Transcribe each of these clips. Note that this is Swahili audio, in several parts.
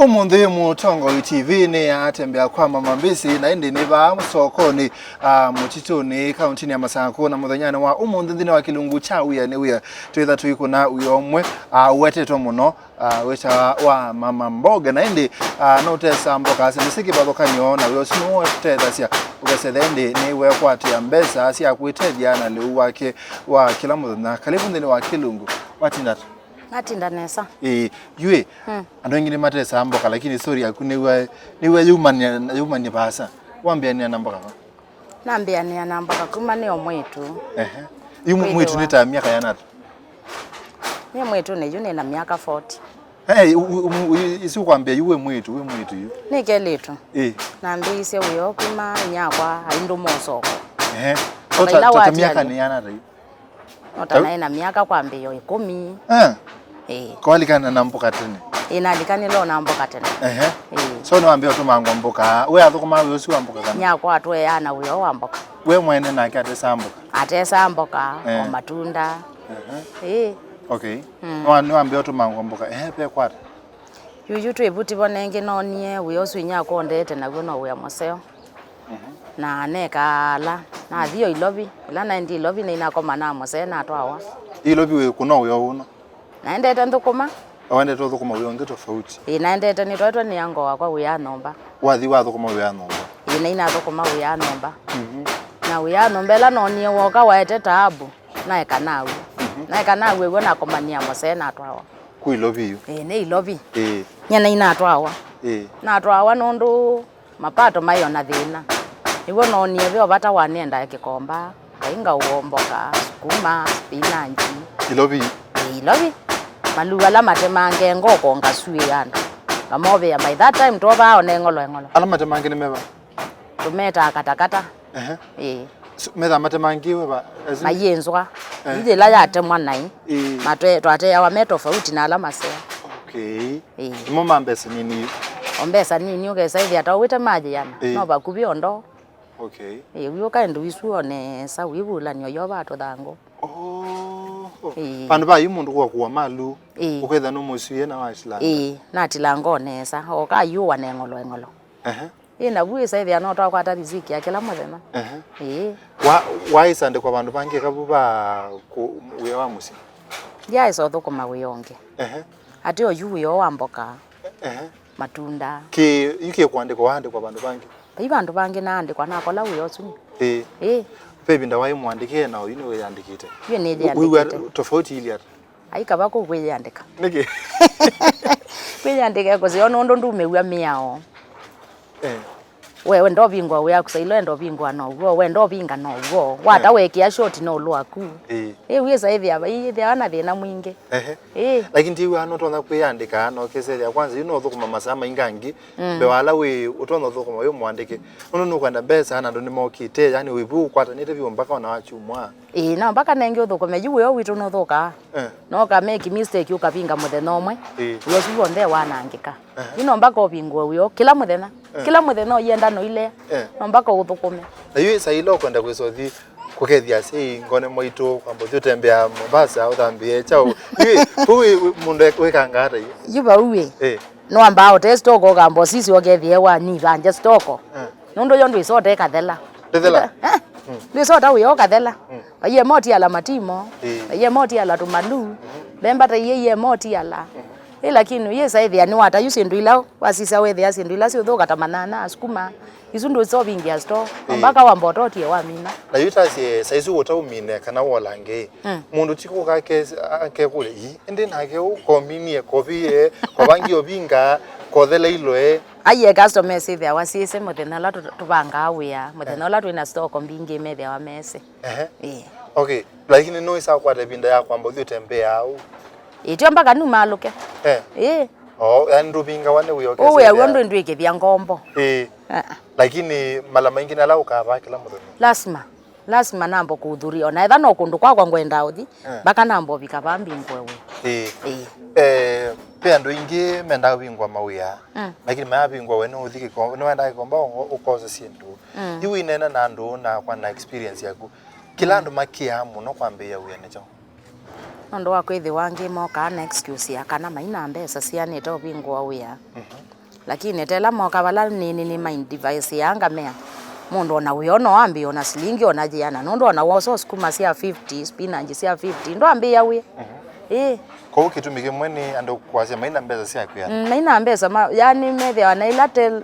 Umundi mutongo TV ni atembea kwa mama mbisi na indi ni ba sokoni muchituni county ya Masako na muthanyana wa umundi ndine wa kilungu cha wiya ni wiya twitha tuikuna uyomwe wetetwo muno weta wa mama Mboga na indi no tesa Mboka asemesiki bathokanyo na wiyo sino tetha cia ugasethendi ni we kwatia mbesa cia kwitethia na liu wake wa kila muthenya kalibu ndine wa kilungu watindatu Natinda nesa. Yue. Ando ngine matesa Mboka lakini sorry yaku niwe yumanya basa. Wambia ni Mboka. Nambia ni Mboka kuma ni omwetu. Mwetu ni ta miaka yana tu. Ni mwetu ni yune na miaka 40. Isi kwambia yuwe mwetu yu. Ni keletu. Nambi ise uyo kuma nyakwa aindu mosoko. Tota miaka ni yana tu. Nota na miaka kwambia 10. Kwa alikana na Mboka tene. Inalikani lo na Mboka tene. So no ambia to mangwa Mboka. We athukuma we usi wa Mboka kana. Nyakwa atwe yana uyo wa Mboka. We mwene na kate Mboka. Atesa Mboka o matunda. Okay. No ambia to mangwa Mboka. Pe kwata. Yuyu twebuti bonenge nonie uyo swinya kondete na gono uya moseo. Na nekala na thio ilobi ila na ndi ilobi ni nakoma na mose na twawa. Ilobi we kuno uyo uno. Naendete ndukuma. Awende thukuma uyo nge tofauti. Naendete ni twetwe ni yango wakwa uya nomba. Wathi wa thukuma uya nomba. Ina thukuma uya nomba. Na uya nomba la nonie woka waete taabu na ekanawe. Na ekanawe we na komania mose na twawa. Ku ilobi yu. Ni ilobi. Nyana ina twawa. Na twawa nondu mapato mayo na thina. Iwo nonie byo bata wanenda kikomba. Kainga uomboka, sukuma, spinach. Ilobi. Ilobi. Maluga la matemange ngoko ngasui yandu. Kamobe ya by that time toba one ngolo. Ala matemange ni meba. Tumeta katakata. Meta matemange weba. Mayenzwa. Ide la yate mwanai. Matwe twate ya wameto tofauti na ala masea. Okay. Mama mbesa nini? Ombesa nini ugesa hivi atawita maji yana. No bakubi ondo. Okay. Uyo kaendu isuone sa wibula nyo yoba atothango. Pandu ba yumundu kwa kuwa malu. Uketha no musuye na washila. Na tilango nesa oka yuwa nengolo. Na buisa hivi anota kwa hata riziki ya kila muthenya. Wa isande kwa bandu bangi kabuba ku uya wa musi. Ya iso thukuma wiyonge. Ati oyu uyo wa Mboka. Matunda. Yuke kwandiko wande kwa bandu bangi. Bandu bangi na andikwa na kola uyo sunyi. Pebi ndawai muandike na uyu we yandikite. Ye ne yandikite. Tofauti ili ata. Aika bako we yandika. Niki. We yandika kozi ono ndo ndumewa miao. We ndo bingwa we akusailo ndo bingwa no ugo we ndo binga no ugo. Wata wekia short no lwaku. We sa hivi aba hivi ana thina mwingi. Lakini tiwe ano tona kuyandika no keseria kwanza you know thukuma masama ingangi be wala we utona thukuma yo muandike. Uno no kwanda besa ana ndo ni mokite yani we bu kwata nite bi Mpaka na wachumwa. Na mpaka nenge uthukuma yu yo witu no thuka. No ka make mistake ukapinga muthenya omwe. Yo sibo nde wanangika. Ino mpaka obingwa uyo kila muthenya. Kila muthenya yenda no ile. No mpaka uthukume. Na yu sa ilo kwenda kwisothi kukethia sei ngone moito kwambo tutembea Mombasa uthambie chao. Yu mundu wekanga ata yu. Yuba uwe. No ambao testo ko kambo sisi okethie wa ni banje stoko. Nondo yondo isote kathela. Kathela. Lisota uyo kathela. Baye moti ala matimo. Baye moti ala tumalu. Bemba ta yeye moti ala. Lakini yesa hivi ani wata yusindu ila wasisa wethi asindu ila sio thoka tamanana sukuma isundu so bingia sto mpaka wa mbototie wa mina na yuta sie saizu wota umine kana wolange mundu tiko kake kule yi ende nake ukominie kobi kwa bangi obinga kothela ilo aye customers hivi awasise muthenya la tubanga awia muthenya la twina stock mbingi methi wa mese okay lakini no isa kwa tebinda ya kwamba utembea au itio mpaka ni maluke yani ndubinga wane uyo kesi uwe wondo ndwike bya ngombo lakini mala maingi na la ukava kila muthenya lasima nambo kuhudhuria na etha no kundu kwa ngwenda uthi mpaka nambo bikaba mbingwe we pe andu ingi menda bingwa mawia lakini maya bingwa we no uthiki no wenda ikomba ukoze sindu yu inena na andu na kwa na experience yaku kila andu makia muno kwambia uya necho Ndo wakwithi wangi moka na excuse ya kana maina mbesa cianite obingwa uya lakini tela moka bala ni mind device yanga mea mundu ona uyono ambi ona silingi ona jiana nondo ona woso sukuma sia 50 spinach sia 50 ndo ambi yawe kwa kitu mikimweni ando kwasia maina mbeza sia kwa maina mbeza yani methe ana ilatel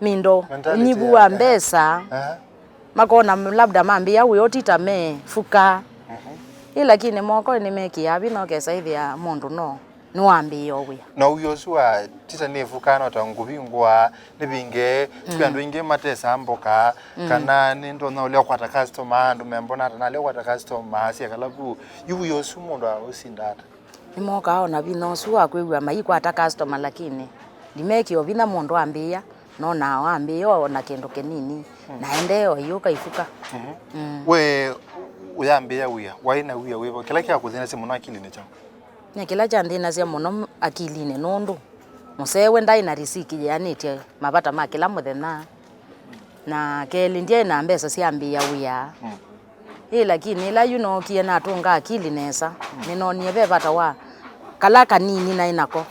mindo nyibuwa mbesa makona labda mambi yawe otita me fuka lakini moko ni meki abi no kesa hivi ya mundu no nuambi yowe na uyosua tita nefuka no tangubingwa nibinge twandu inge matesa Mboka kana nindo na ule kwata customer ndo membona na le kwata customer asia kalabu yuyosu mundu ausindata ni moka ona bino suwa kwegwa mai kwata customer lakini limeki obina mundu ambia no na ambio na kendo kenini naendeo yuka ifuka we uyambia uya waina uya webo kila kya kuthina se muno akili ne cha ne kila chandina se muno akili ne nondu musewe ndai na risiki yani tie mabata ma kila muthena na keli ndie na mbesa siambia uya lakini la kie na tunga akili nesa ninonie be bata wa kala kanini na inako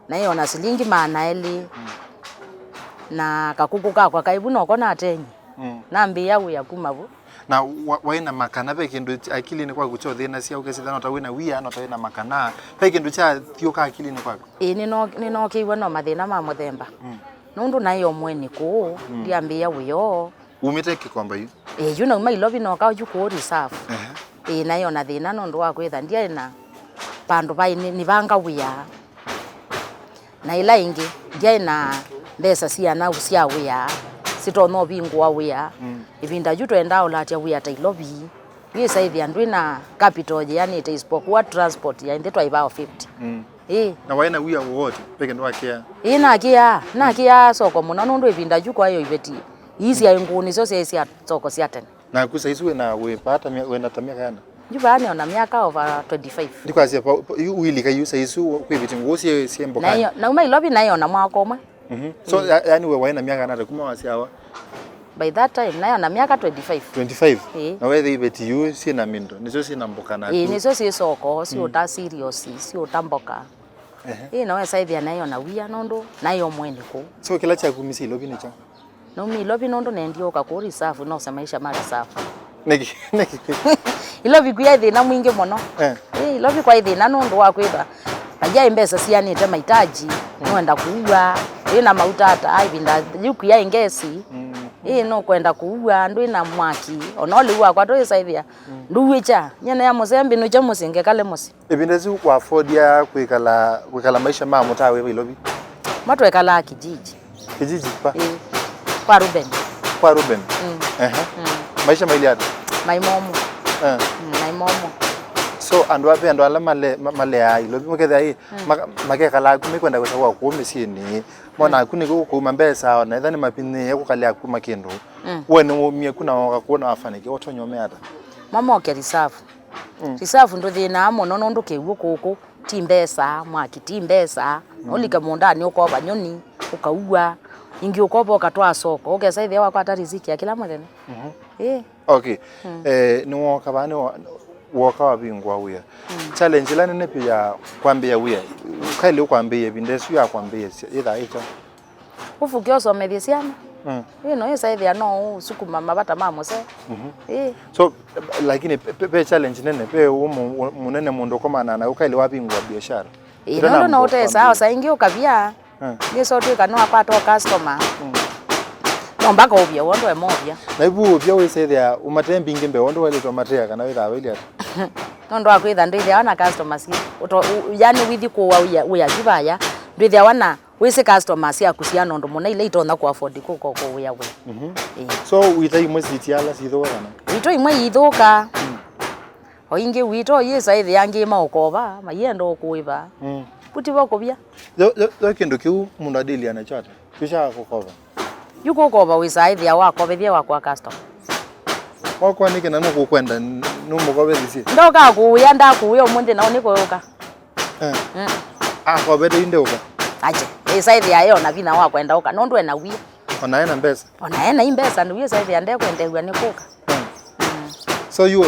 na hiyo na silingi maana eli na kakuku kwa kaibu noko na atenyi nambia uya kumavu na waina makana pe kindu akili ni kwa kuchothe na sia ukesi thana tawina wia no tawina makana pe kindu cha thioka akili ni kwa nino kiwa no mathina ma muthemba nundu na iyo mweni ku ndiambia uyo umite kikomba yu you know my love no ka yuko reserve na iyo na thina nundu wa kwitha ndia na pandu bai ni banga wia na ila ingi ndia na mbesa cia na ucia wia sitono bingwa wia ibinda jutwenda ulatia wia ta ilobi wi saithi andu na capital yani it is poor transport ya ndetwa ibao 50 na waina wia wote peke ndo akia na kia soko muno nundu ibinda jukwa yo ibeti hizi ya nguni zose isi soko sia tena na kusaizwe na we pata wenda tamia kana jubani ona miaka over 25 ndikwasia wili ka yusa isu kwibiti ngosi sie Mboka na uma ilobi nayo na mwako mwe so yani we waina miaka na kuma wasiawa by that time nayo na miaka 25 na wewe ibeti yu si na mindo nizo si na Mboka na nizo si soko si uta serious si uta Mboka na wewe saithi nayo na wia nondo nayo mweni ko so kila cha kumisi ilobi ni cha no mi ilobi nondo nendio ka ko reserve no semaisha mali safa neki ilobi kuya thina mwingi muno ilobi kwa thina nondo wa kwitha aja imbesa cianite mahitaji nwenda kuua ina mautata aibinda yukuya ingesi no kwenda kuua ndu ina mwaki onoli wa kwa to isaithia nduwicha nyene ya muzembe no cha musinge kale musi ibinda zi kwa afford ya kwikala maisha ma mutawe ilobi matwekala kijiji pa kwa Ruben maisha mailiata maimomo maimomo so andu ape andu ala male ya ilobi muketha hii makekala kumikwenda kwa kumisini mona kuni ku mambesa na ithani mapini yakukala kuma kindu wene umie kuna wakakuona wafanike otonyome ata mama ke reserve ndo thina muno nondu kiwu kuku timbesa mwaki timbesa olika mundani ukoba nyoni ukaua ingi ukoba ukatwa soko ugesaithia wakwata riziki ya kila muthenya okay ni woka bane woka wabingwa uya challenge lane ne pia kwambia uya kaile ukwambia bindesu ya kwambia ida ito ufukio somethia ciana no isaithia no sukuma mabata mamose so lakini pe challenge nene pe munene mundu komana na ukaile wabingwa biashara ino no utesa sa ingi ukabia ni sote kana apata customer mpaka ubia wondo emobia na ibu bya wesethia umatembi ngembe wondo wale to matea kana witha wili ati nondo akwitha ndithia wana customers yani withi kuwa uya kibaya ndithia wana wese customers ya kusia nondo muna ile itonda ku afford kuko uya we so wita imwe sitiala sithoka kana wito imwe ithoka oinge wito yesa ithi yangi maukoba mayendo kuiba puti boko bia do kindu kiu mundu adili anachata kisha kukoba yuko koba wisaithia wako bethia wako customer wako nike na nuko kwenda numuko bethisi ndoka kuya ndakuya umunde na uniko yoka kwa bete inde uka aje wisaithia yo na vina wako enda uka nondwe na wia onaena mbesa imbesa ndu wisaithia ndeko endegwa nikuka so you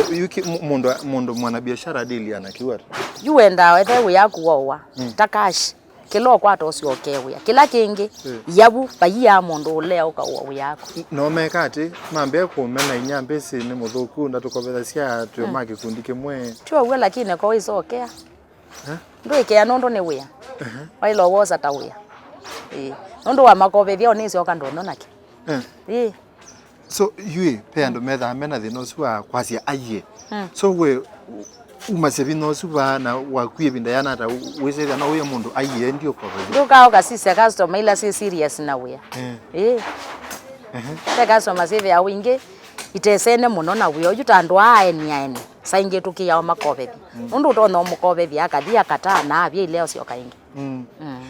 mundu mwana biashara adili anakiwa yuenda wethe yaku wowa takashi kilo kwa to sio kewe kila kingi yabu bayiya mundu ule ukawo yako no mekati mambe kumena inyambe si ni muthuku ndatukobetha cia tyo maki kundi kimwe tyo we lakini ko isokea ndo ikea nondo ne wea wailo woza ta wea nondo wa makobethia onisi okandono nake so yue pe ando metha mena thino swa kwasia aye so we umasevi no suba na wakwie binda yana ta wese na uye mundu aye ndio kwa nduka okasisi customer ila si serious na wea customer save ya wingi itesene muno na wea yutandu aeni sainge tukia makobethi nundu tono mukobethi akathia kata na abye leo sio kaingi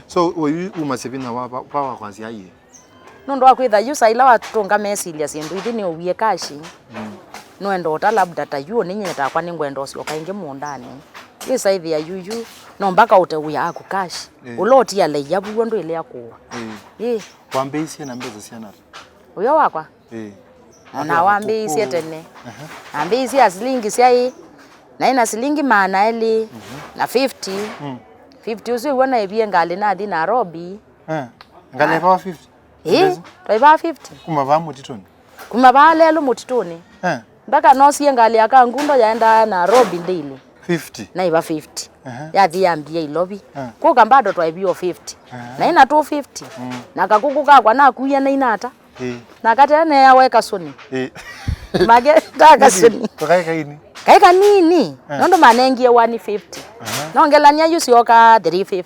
so we umasevi na wa power kwasia aye nundu akwitha yusa ila watunga mesilia sindu ithini uwie kashi no endo labda tayu ni nyeta kwa ningwendo sio kaingi mundani isa ithi ya yuyu no mpaka uteuya aku kashi uloti ya le yabu ndo ile yakuwa wambeisi na mbezo siana uyo wakwa na wambeisi tene ambeisi asilingi sia na ina silingi maana eli na 50 50 usi wana ebie ngali na di Nairobi ngale pa 50 toiba 50 kuma ba mutitoni kuma ba lelo mutitoni mpaka no sie ngali akangundo yaenda Nairobi ndili 50 na iba 50 ya dhiambia ilobi kuka mbado twaibio 50 na ina 250 na kakuku kakwa na kuya na inata na kata ne yaweka suni mage taka suni kaika nini nondo manengie 150 nongelania yusi oka 350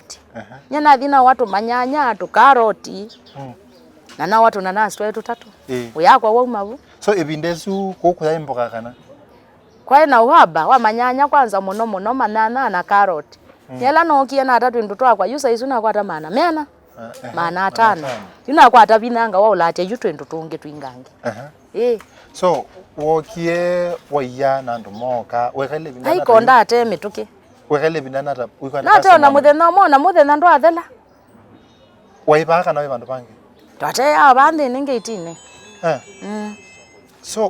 nyana dhina watu manyanya tu karoti na watu nanasi wetu tatu uyakwa wa umavu so ebindesu kokuya Mboka kana kwa na uhaba wa manyanya kwanza muno manana na karoti yela no kiena atatu nduto kwa yusa isuna kwa tamana mena mana atano yuna kwa tabinanga wa ulate yuto ndutunge twingange so wokie waya na ndomoka wekale binana ai konda ate mituke wekale binana ta na ate na muthena mona muthena ndo athela waiba kana we bandu bangi twate abandi ninge itine so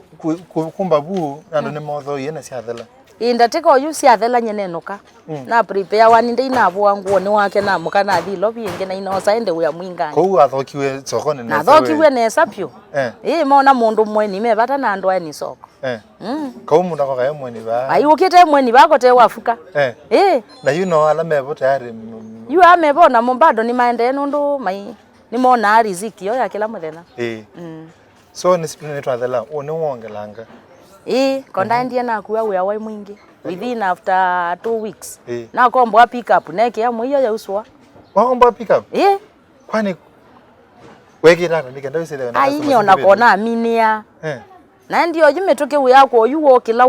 kumba bu ando ne motho yene cia thela indatiko yu cia thela nyene nuka na prepare wani ndi na bwa nguo ni wake na muka na thi lobi inge na inosa ende uya mwingani ko athokiwe sokoni na athokiwe ne sapyo mona mundu mweni me bata na ndo ani soko ko mundu ko kaye mweni ba ai ukite mweni bako te wafuka na you know ala mebo tayari yu amebo na mombado ni maende nundu mai ni mona riziki yo ya kila muthena so ni spine to athela oni wongelanga konda ndie na kuwa we awai mwingi within after 2 weeks na kombo pick up neke ya mwiyo ya uswa wakombo pick up kwani weki rara nikenda wisele na ai nyona kona aminia na ndio yimetoke we yako yu wokila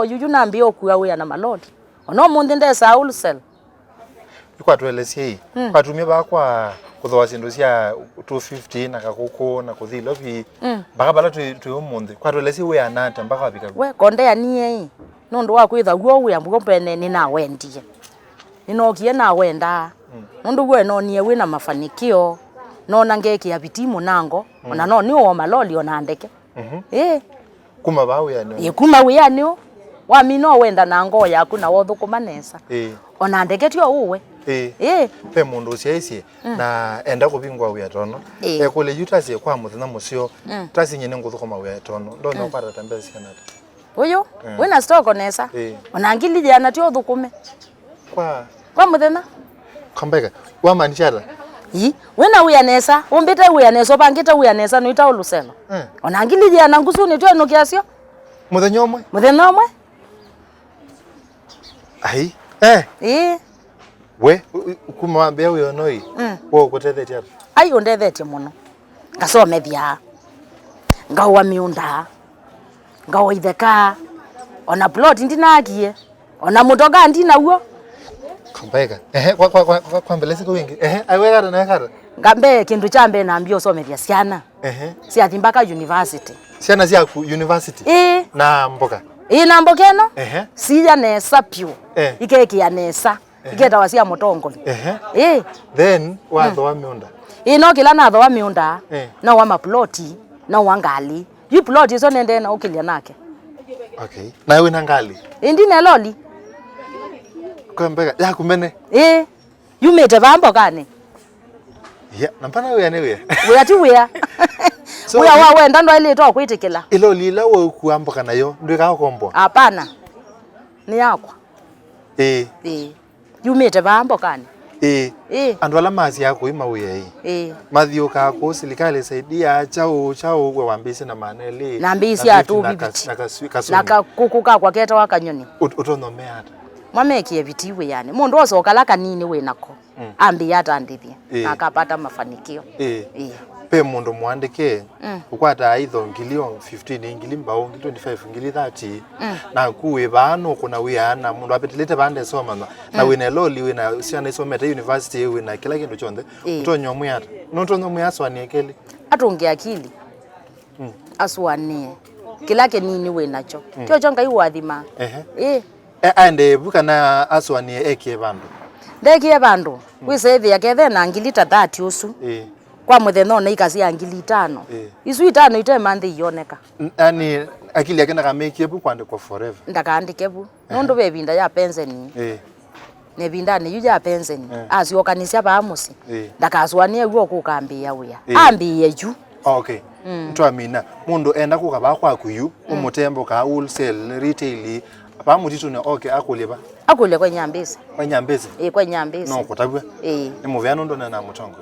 yu nambio kuwa we na malodi ono mundi ndesa ulsel kwa twelesie kwatumia bakwa kuthwa sindu cia 250 na kakuku na kuthilo bi baka bala tu umundi kwa twelesi we anata mpaka bika we konde ya nie nundu wa kwitha guo we ambugo pene ni na wendie inokie na wenda nundu we no nie we na mafanikio no nangeki ya bitimu nango ona no ni o maloli ona ndeke kuma bawe ya ni kuma we ya ni wa mino wenda nango yaku na wothukuma nesa ona ndeke tio uwe pe mundu cia na enda kubingwa uya tono kule yutasi kwa muthina musio tasi nyene nguthukoma uya tono ndo no kwara tambezi kana uyo wena stock nesa ona ngili jana tio thukume kwa muthina kambega wa manchara wena uya nesa umbite uya nesa bangite uya nesa no ita uluselo ona ngili jana ngusuni tio no kiasio muthenya omwe ai we kumwambia uyo noi wo kutethetia ai undethetie muno ngasomethia ngawa miunda ngawa itheka ona plot ndinakie ona mutoga ndina uo kambega kwa mbele siko wingi aiwega na kara ngambe kindu chambe na ambio somethia ciana cia thimbaka university ciana cia university na Mboka na Mboka no cia nesa pio ikekia nesa iketa wasia motongoli then watho wa miunda no kila na wa miunda na wa maploti na wa ngali yu ploti zo nende na ukilia nake na wewe na ngali indi na loli kambega ya kumene Yumete ba Mboka ni. Yeah, nampana we anyway. We ati we. So we wa wenda ndo ile to kwitikila. Ilo lila we ku Mboka nayo ndo ka kombo. Hapana. Ni yakwa. Yumete ba Mboka ni. Andu ala mazi yako ima we Mathio ka ko serikali saidia chao we wambisi na maneli. Na mbisi atu bibiti. Na kukuka kwa keta wakanyoni. Utonome ata. Mwamekie vitiwe yani. Mundu osokala kanini we nako. Ambi yata andithia. Akapata mafanikio. Pe mundu muandike ukwata either ngilio 15 ngili mbao 25 ngili 30 na kuwe bano kuna wiana mundu apetilete bande soma na wina loli wina siana isometa university wina kila kindu chonde utonyo muyata notonyo muyaso aniekeli atunge akili aswanie kila kenini we nacho kyo chonga iwathima ande buka na aswanie eke bandu ndeke bandu wisethi yakethe na ngilita 30 usu kwa mutheno na ikasi ya ngili 5 isu 5 ite manthe ioneka ani akili yake ndakameke bu kwande kwa forever ndakaandike bu nondu bebinda ya pension ne binda ne yuja pension asiokanisia ba amusi ndakaswanie guo kukambia uya ambiye ju okay ntwamina mundu enda kukaba kwa kuyu umutembo ka wholesale retail ba mutitu ne okay akule kwa nyambezi kwa nyambezi no kutabwa ni muvyano ndo na mutongo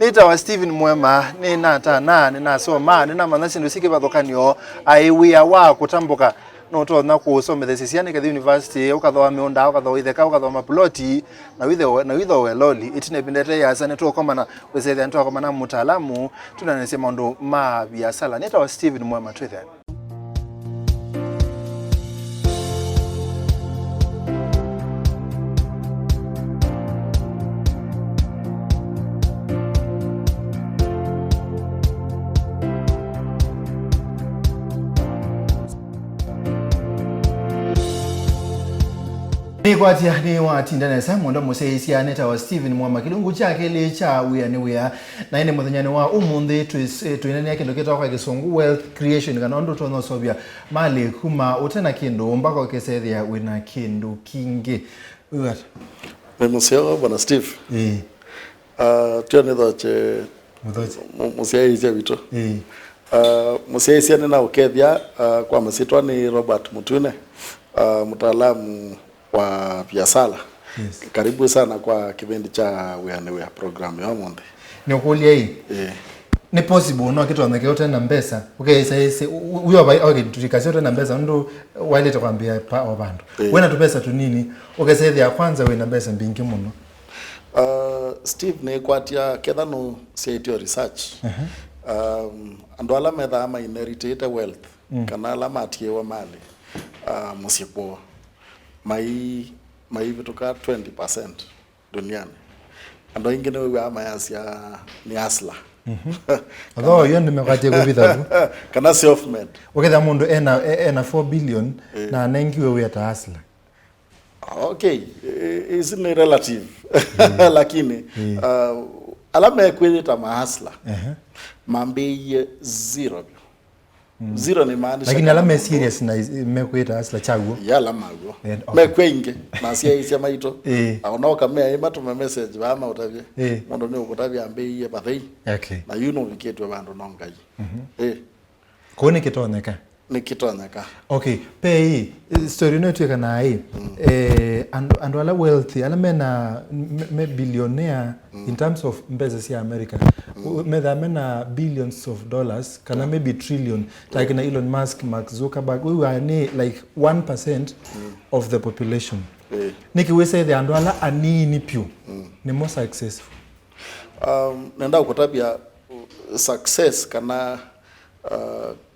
nita wa Steven Mwema ni nata na ni nasoma ni na manasi ndo sike bathokanio aiwia wa kutambuka no to na kusomeza sisiane ka university ukathoa meonda ukathoa itheka ukathoa maploti na witho loli itine bindete ya sana to koma na wezethia nto koma na mutaalamu tunanasema ndo ma biashara nita wa Steven Mwema twethe. Ni kwatia ni watindana sa mundo museisia neta wa Steven Mwema kilungu chake le cha wia na ine muthanyani wa umundi tuinani yake ndoketa kwa Kisungu wealth creation kana ndo tono sobia mali kuma utena kindu mpaka ukesethia wina kindu kingi ugat Memoseo bwana Steve tione doche museisia vito museisia na ukethia kwa masitwa ni Robert Mutune mtaalamu wa biashara. Karibu sana kwa kipindi cha Wea program ya Monde. Ni ukulia hii? Ni possible no kitu anake yote na mbesa. Okay, sasa uyo okay tutikasi yote na mbesa ndo wale tukwambia pa wabandu. Wena tupesa tu nini? Okay, sasa ya kwanza wena mbesa mbingi muno. Steve ne kwatia kedano CITO research. Ando ala metha ama inherited wealth. Kana ala matiewa mali. Musipo mai vituka 20% duniani ando ingine wewe ama yasia ni asla although yende mekate ko bitatu kana self made uketha mundu ena 4 billion na nengi wewe ata asla okay is in relative lakini alama kweleta maasla mambe zero zero ni maana lakini alama serious na mekweta asla chaguo ya alama go mekwenge masia isia maito aonoka me ima tu message bama utavye mondo ne ukutavya ambe bathei okay na you know viketwe bandu nongai kone kitoneka nikitoneka okay pay story no tuka na hii and ala wealthy ala mena me billionaire in terms of mbeza si America mena billions of dollars kana maybe trillion like na Elon Musk, Mark Zuckerberg we are like 1% of the population nikiwese the and ala anini pio ni more successful nenda ukutabia success kana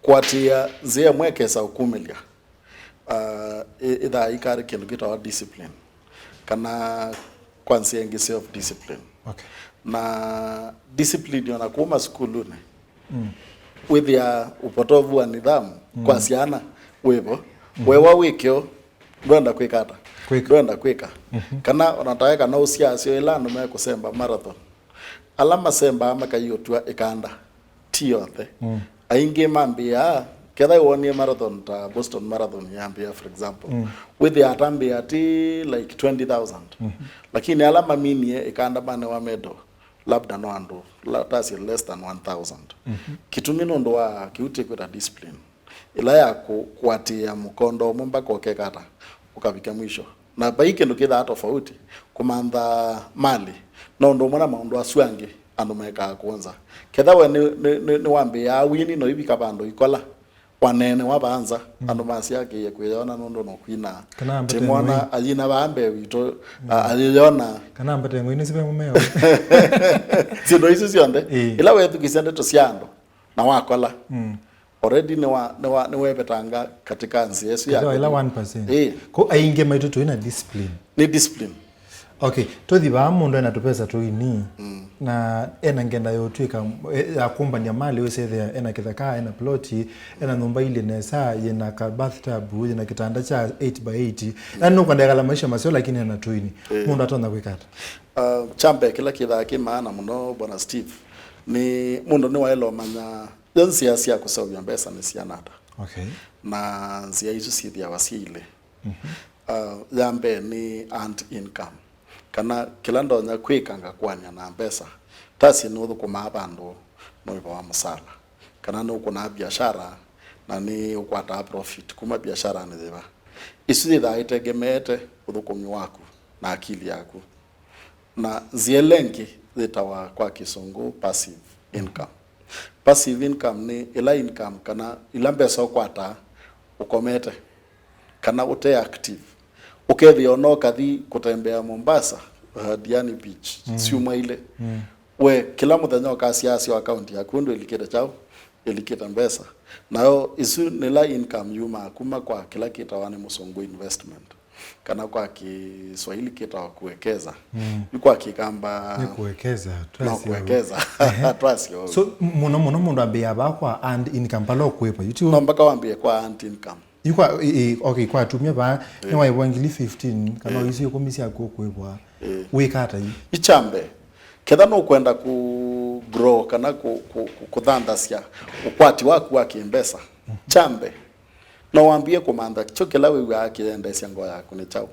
kwatia zia mwekesa ukumilia idha ikari kindu kita discipline kana kwansi yengi self discipline okay na discipline yana kuma skulune with ya upotovu wa nidhamu kwa siana wewe wewa wikyo ndenda kwikata ndenda kwika kana unataka na usia sio ilano me kusemba marathon alama semba ama kayotua ikanda tiyothe ainge mambia kedha one marathon ta Boston Marathon yambia for example with the atambi ati like 20,000 lakini alama mini ikanda bane wa medo labda no ando tasi less than 1,000 kitumino ndo wa kiute kwa discipline ila ya kuatia mkondo mumba kwa kekata ukabika mwisho na baike ndo kida tofauti kumanda mali no ndo mwana maondo aswange ando meka kwanza kedha we ni wambe ya wini no ibika bando ikola wanene wabanza ando masi yake yekuyona nondo no kwina timwana alina bambe wito aliyona kana mbate ngwini sibe mumeo sindo hizo sionde ila wetu kisende to siando na wakola already ni webetanga katika nzi yesu ya ila 1% ko ainge maituto ina discipline ni discipline. Okay, tothi ba mundu ena tupesa tu ini na ena ngenda yotwika ya kumbania mali we sethe ena kithaka ena ploti ena nyumba ile nesa yena ka bathtub yena kitanda cha 8x8 na no kwandagala maisha masio lakini ena tu ini mundu atonda kwikata chambe kila kithaki maana muno bwana Steve ni mundu ni waelo manya yansi ya Kuseuvya mbesa ni sianata. Okay, na nzia hizo si dia wasile yambe ni earned income kana kila ndonya kwikanga kwanya na mbesa tasi nuthu kuma bandu no iba musala kana no kuna biashara na ni ukwata profit kuma biashara ni thiba isuthi tha itegemete uthukumi waku na akili yaku na zielengi zitawa kwa kisungu passive income. Passive income ni ila income kana ila mbesa ukwata ukomete kana ute active ukethi ono kathi kutembea Mombasa Diani Beach siuma ile we kila muthenya ukasiasi account yaku ndo iliketa chao iliketa mbesa nayo isu nila income yuma kuma kwa kila kitawani musongo investment kana kwa Kiswahili kita kuwekeza yuko akikamba ni kuwekeza twasi so muno mundu ambia bakwa and income palo kwepa YouTube no mpaka waambie kwa and income yukwa okay kwa tumia ba ni wa ibwangili 15 kana isi yokomisi yako kwebwa wikata yi ichambe kedha no kwenda ku grow kana kuthandasya ukwati waku wa kimbesa chambe no waambie komanda chokela wewe akienda isyango yako ni chao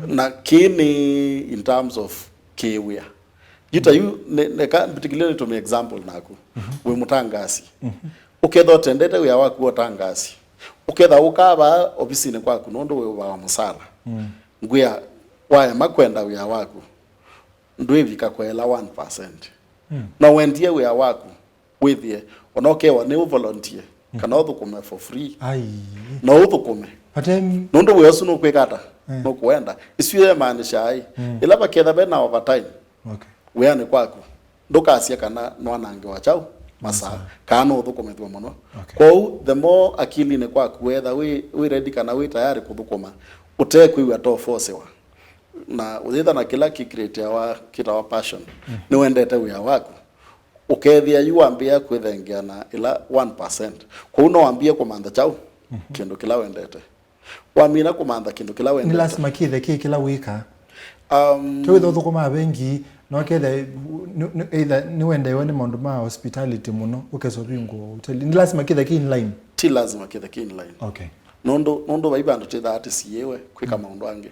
na kini in terms of kiwia yita you ne particularly to me example naku we mutangasi uketho tendete we waku otangasi uketha ukaba obisine kwaku nondo we wa musala nguya waya makwenda we waku ndwevika kwela 1% na wendie we waku withie onokewa ni volunteer kana uthukume for free na uthukume patem nondo we asu no kwekata no kwenda isuye maanisha ai ila baketha bena overtime okay we ani kwaku ndukasia kana nwanange wa chao masa kana uthukume thwa muno kwa the more akili ne kwaku whether we ready kana we tayari kuthukuma utekwiwa to forcewa na uthitha na kila kicreate wa kitawa passion ni wendete wia waku ukethia yuambia kwithengia na ila 1% kwa uno waambie komanda chao kindu kila wendete wamina komanda kindu kila wendete ni lazima kila wika tuwitho thukuma bengi no kethe either ni wende yone maundu ma hospitality muno ukesobingo hotel ni lazima kithe in line ti lazima kithe in line okay nondo baibando tetha ati siyewe kwika maundu ange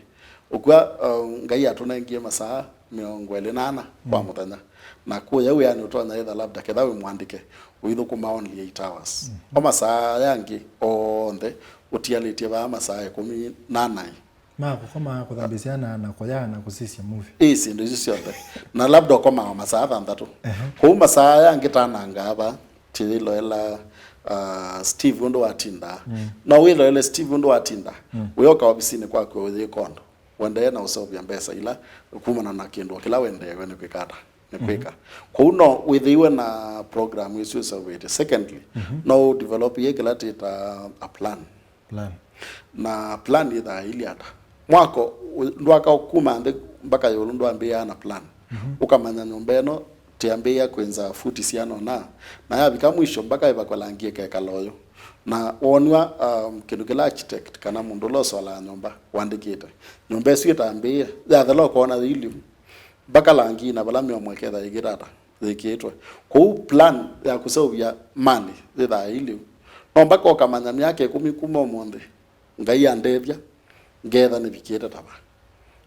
ukwa ngai atunengie masaa 28 kwa muthenya na kuya we yani utonya either labda ketha we mwandike withukuma only 8 hours o masaa yangi onthe utialitie ba masaa 18 mako kama kuthambisiana na koyana kusisia movie isi ndo hizo yote na labda kama masaa 3 kwa masaa yangi tananga aba tililo ela Steve ndo atinda na wilo ele Steve ndo atinda weyoka wabisine kwako wewe kondo wende na Kuseuvya mbesa ila kumana na kindu kila wende wene kwikata nikwika kwa uno with iwe na program we Kuseuvya secondly no develop ye kila tita a plan na plan ida ili ata mwako ndwaka kuma ande mpaka yolo ndo ambia na plan ukamanya nyombeno tiambia kwenza futi siano na ya bika mwisho mpaka iba kwa langie keka loyo na wonwa kindu kila architect kana mundu loso la nyomba wandikite nyomba esu itambia ya thelo kona ili mpaka langi na bala mweketha igirata zikitwe kwa plan ya Kuseuvya mali thitha ili no mpaka ukamanya miaka 10 kuma umuthi ngai andethia ngetha ni bikite taba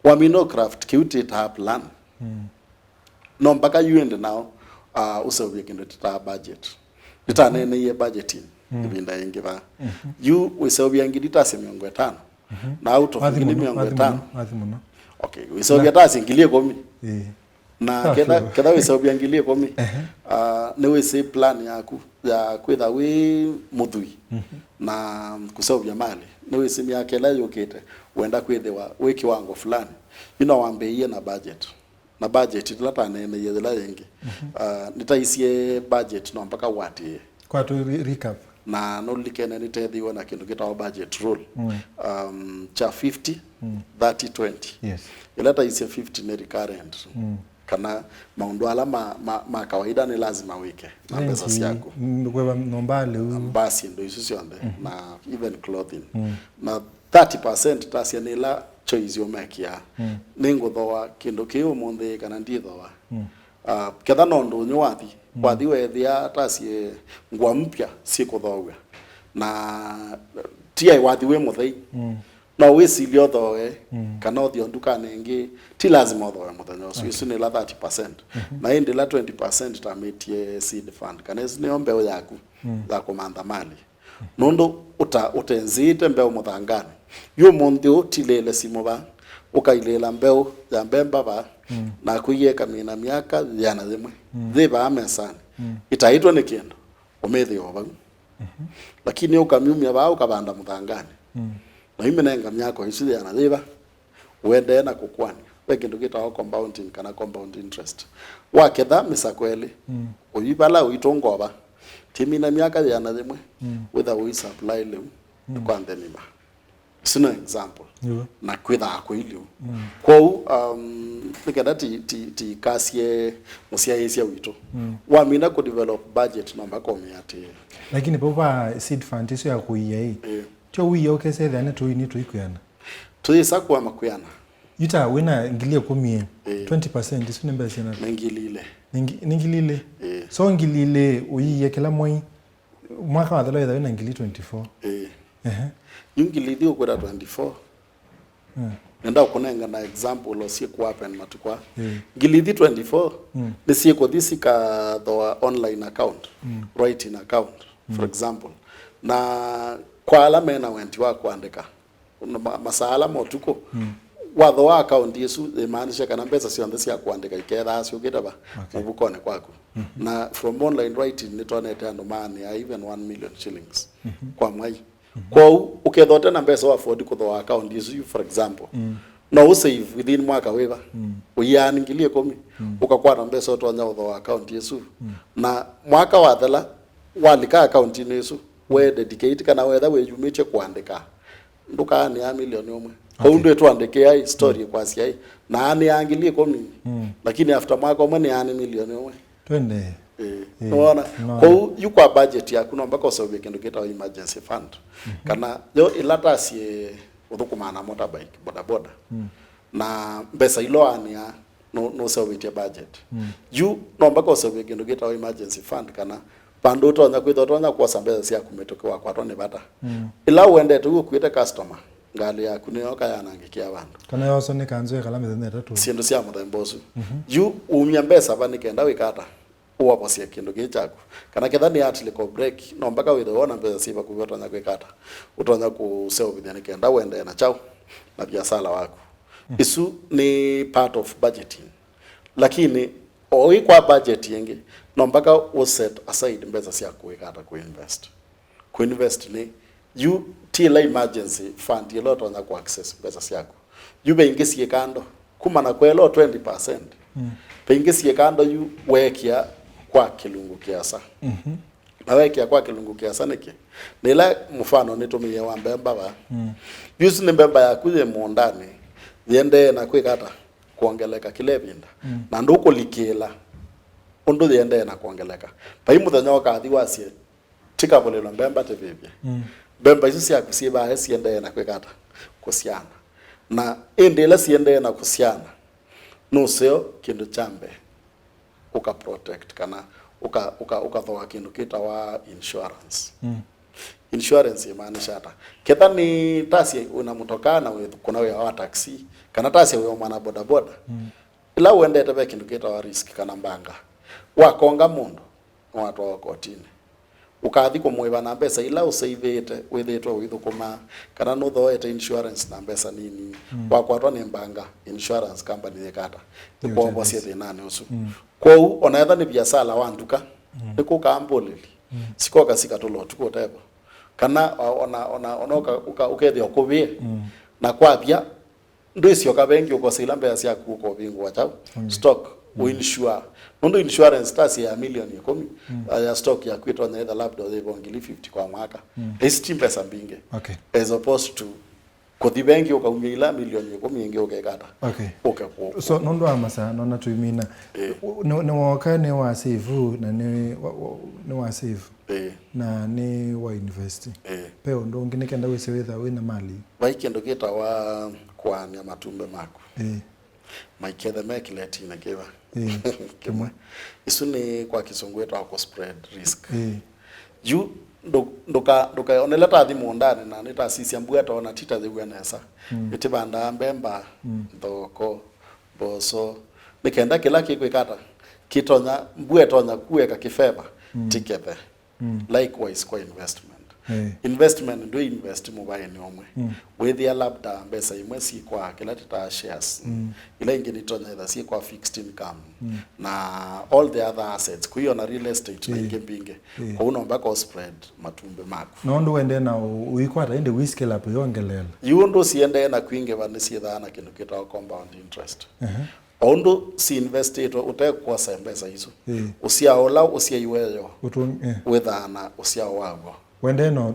wamino craft kiuti ta plan no mpaka you and now useuvya kindu ta budget nditanene ye budgeting ibinda ingi ba you useuvya ngidi ta 50 na out of ngidi 50 okay useuvya ta singilie 10 na kedha useuvya ngilie 10 ne we say plan yaku ya kwetha we muthui na kuseuvya mali ne we simi yake la yokete wenda kwethewa we kiwango fulani wambeie na budget tilata nene yela yengi nitaisie budget no mpaka wati kwa tu recap na no likene nitethiwa na kindu kita budget rule cha 50 30 20 yes ilata isia 50 ne recurrent kana maundu ala ma kawaida ni lazima weke na pesa yako kwa nombale basi ndo isu sionde na even clothing na 30% tasia nila choice yo makia ningo thoa kindu kiu munthi kana ndi thoa ketha nondo nywathi wathi wethia tasie ngwa mpya sikuthowa na tia wathi we muthei na wisilio thoe kana othio ndukane ngi ti lazima thoe muthenya ucio isu ni la 30% na indi la 20% tametie seed fund kana isu ni ombe yaku za kumantha mali nondo utenzite mbeo muthangani yu munthi utilele simo ba ukailela mbeo ya mbemba ba na kuiye kamina miaka yana zimwe thiba amesani itaitwa ni kindu umethi oba lakini ukamiumia ba ukabanda muthangani na imenenga miaka isu yana thiba wende na kukwani we kindu gitaho compounding kana compound interest waketha misakweli uyibala uitongoba timina miaka yana zimwe whether we supply leu kwa ndenima sino example na kwitha akwilio kwa nikenda ti kasie musia yesia wito wamina ku develop budget namba komiati lakini baba seed fund iso ya kuiya hii tio wiyo okese thane tu ini tu ikuyana tuisa kwa makuyana yuta wina ngilie 10 20% isu nembe sina ngilile so ngilile uyiye kila mwai mwaka wa dhala wina ngili 24 yungilithi ukura 24 nenda kunenga na example osie ku happen matukwa ngilithi 24 nisiye ko thisika the online account writing account for example na kwa ala mena wenti wa kuandika masala motuko watho wa account yesu imaanisha kana pesa sio ndesi ya kuandika iketha acio gitaba mubukone kwako na from online writing nitonete ando mani even 1 million shillings kwa mwai kwa ukethote na pesa wa afford kutho account yesu for example no save within mwaka weba uyaningilie 10 ukakwa na pesa otonya utho account yesu na mwaka wa thala walika account yesu we dedicate kana wetha we yumiche kuandika nduka ni ya milioni omwe Haundu tuandike ai story kwa siai na ani angilie 10 lakini after mwaka omwe ni ani milioni omwe twende unaona kwa yuko budget ya kuna mpaka usawe kindu kita emergency fund kana yo ilata sie uthukumana motorbike boda na pesa ilo ania no sawe tia budget you no mpaka usawe kindu kita emergency fund kana pando tonya kwithotonya kwa sambeza sia kumetokewa kwa tone bata ila uende tu kuita customer ngali ya kunioka yanangikia bantu kana yoso ne kanzo kala methene tatu siendo sia muthembosu you umya mbesa bani kenda wikata uwaposia kindu gichaku kana kethani atile ko break no mpaka withoona mbesa siba kuvotonya kwikata utonya ku sell bidhani kenda wende na chao na biashara wako isu ni part of budgeting lakini oi kwa budget yenge no mpaka u set aside mbesa sia kuwikata kuinvest ni you till emergency fund yelo tonya ku access mbesa siako you bengisie kando kuma na kwelo 20% bengisie kando you wekia kwa kilungu kiasa na wekia kwa kilungu kiasa niki nila mfano nitumie wa mbemba ba yusi ni mbemba ya kuye muondani yende na kwikata kuongeleka kile binda na nduko likela ondo yende na kuongeleka pai muthenya wakathi wasie tika bolelo mbemba tevebia bemba isu cia kusiba hesiende na kwikata kusiana na endela siende na kusiana no seo kindu chambe uka protect kana uka thoa kindu kita wa insurance insurance imaanisha hata ketha ni tasi unamutokana kuna wewe wa taxi kana tasi wewe mwana boda boda ila uende tebe kindu kita risk kana mbanga wakonga mundu watu wa kotini ukathi kumwiba na pesa ila usaivete withitwa withukuma kana no thoete insurance na pesa nini wakwatwa ni mbanga insurance company yekata kwa sie nane usu kwa onaetha ni biashara wanduka niko kaambolili sikoka sikatolo tuko tebo kana ona ukethio kubie na kwabia ndio kabengi uko sila mbesa ya kuko bingu wacha stock insure ndo insurance tasi ya milioni 10 ya stock ya kwitwa na either labda they wongili 50 kwa mwaka esteem pesa mbinge as opposed to kodi bengi ukaumila milioni 10 inge ukekata so nondo amasa nona tuimina ni wakane wa save na ni wa save na ni wa invest peo ndo nginekenda wese wetha wina mali waikendo kita wa kwa nya matumbe mako maikethe mekileti na gewa kimwe isuni kwa kisongweta wako spread risk juu ndoka oneleta thimu ndani na nita sisi ambugata ona tita thegwa nesa itibanda mbemba ndoko boso nikenda kila kikwikata kitonya mbwetonya kuweka kifeba tikethe likewise kwa investment investment do invest mobile ni omwe with the labda mbesa imwe si kwa kila tita shares ile ingine tonya either si kwa fixed income na all the other assets kuyo na real estate na inge binge kwa unomba kwa spread matumbe mako nondo wende na uikwata inde whiskey up yongelela yundo siende na kuinge bani si dhana kindu kita compound interest ondo si invest ito utekwa sembesa hizo usiaola usiaiweyo wethana usiawago wende no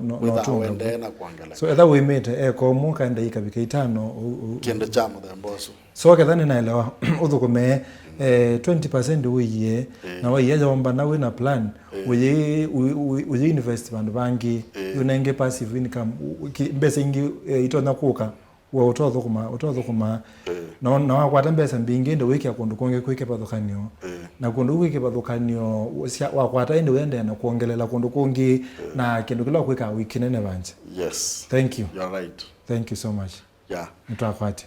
wende na kuangalia so either we mete ko muka enda ikabika 5 kende chamo the mboso so kedhani naelewa uthukume 20% wiye na wiye jomba na wina plan wiye invest bandu bangi unenge passive income mbese ingi itona kuka wa utothukuma na wakwata mbesa mbingi ndo wiki akundu konge kwike pathukanio na kundu wiki pathukanio wakwata inde wende na kuongelela kundu kungi na kindu kila kwika wiki nene banje yes thank you you're right thank you so much mtwakwate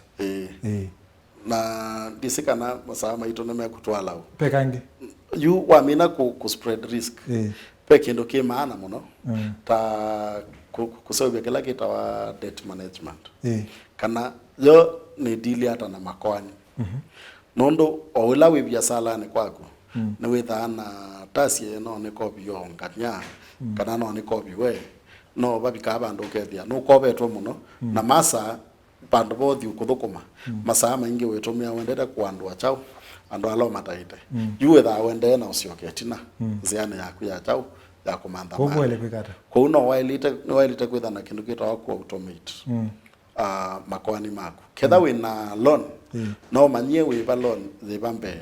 na disikana masama ito neme kutwala pekange you wamina ku spread risk pekindo ke maana muno ta Kuseuvya kila kita wa debt management kana yo ni deal hata na makwani nondo owila we biasala ni kwako ne wetha na tasi no ne kopi yo nganya kana no ne kopi we no babika bandu kethia no kobetwo muno na masa bandu bothi ukuthukuma masa maingi wetumia wendete kwandu achao andu alo mataite you wetha wende na usioketina ziane yaku ya chao ya kumanda mali kwa kwikata kwa uno wailite kwitha na kindu kita wa automate makwani mako ketha wina loan no manyie wiba loan zibambe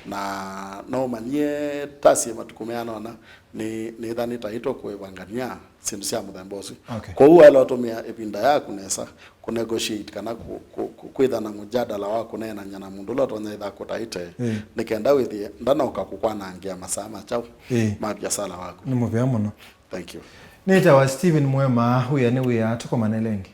na no manyie tasi matukumeana na ni dhani taito kuevangania sindu cia muthembosu kwa hiyo alotomia epinda yaku nesa ku negotiate kana kwitha na mujadala wa kunena nyana mundu lotonya itha kutaite nikenda withie ndana ukakukwana ngia masama chao mabia sala wako ni muvea muno thank you nita wa Steven Mwema huya ni wia tuko manelengi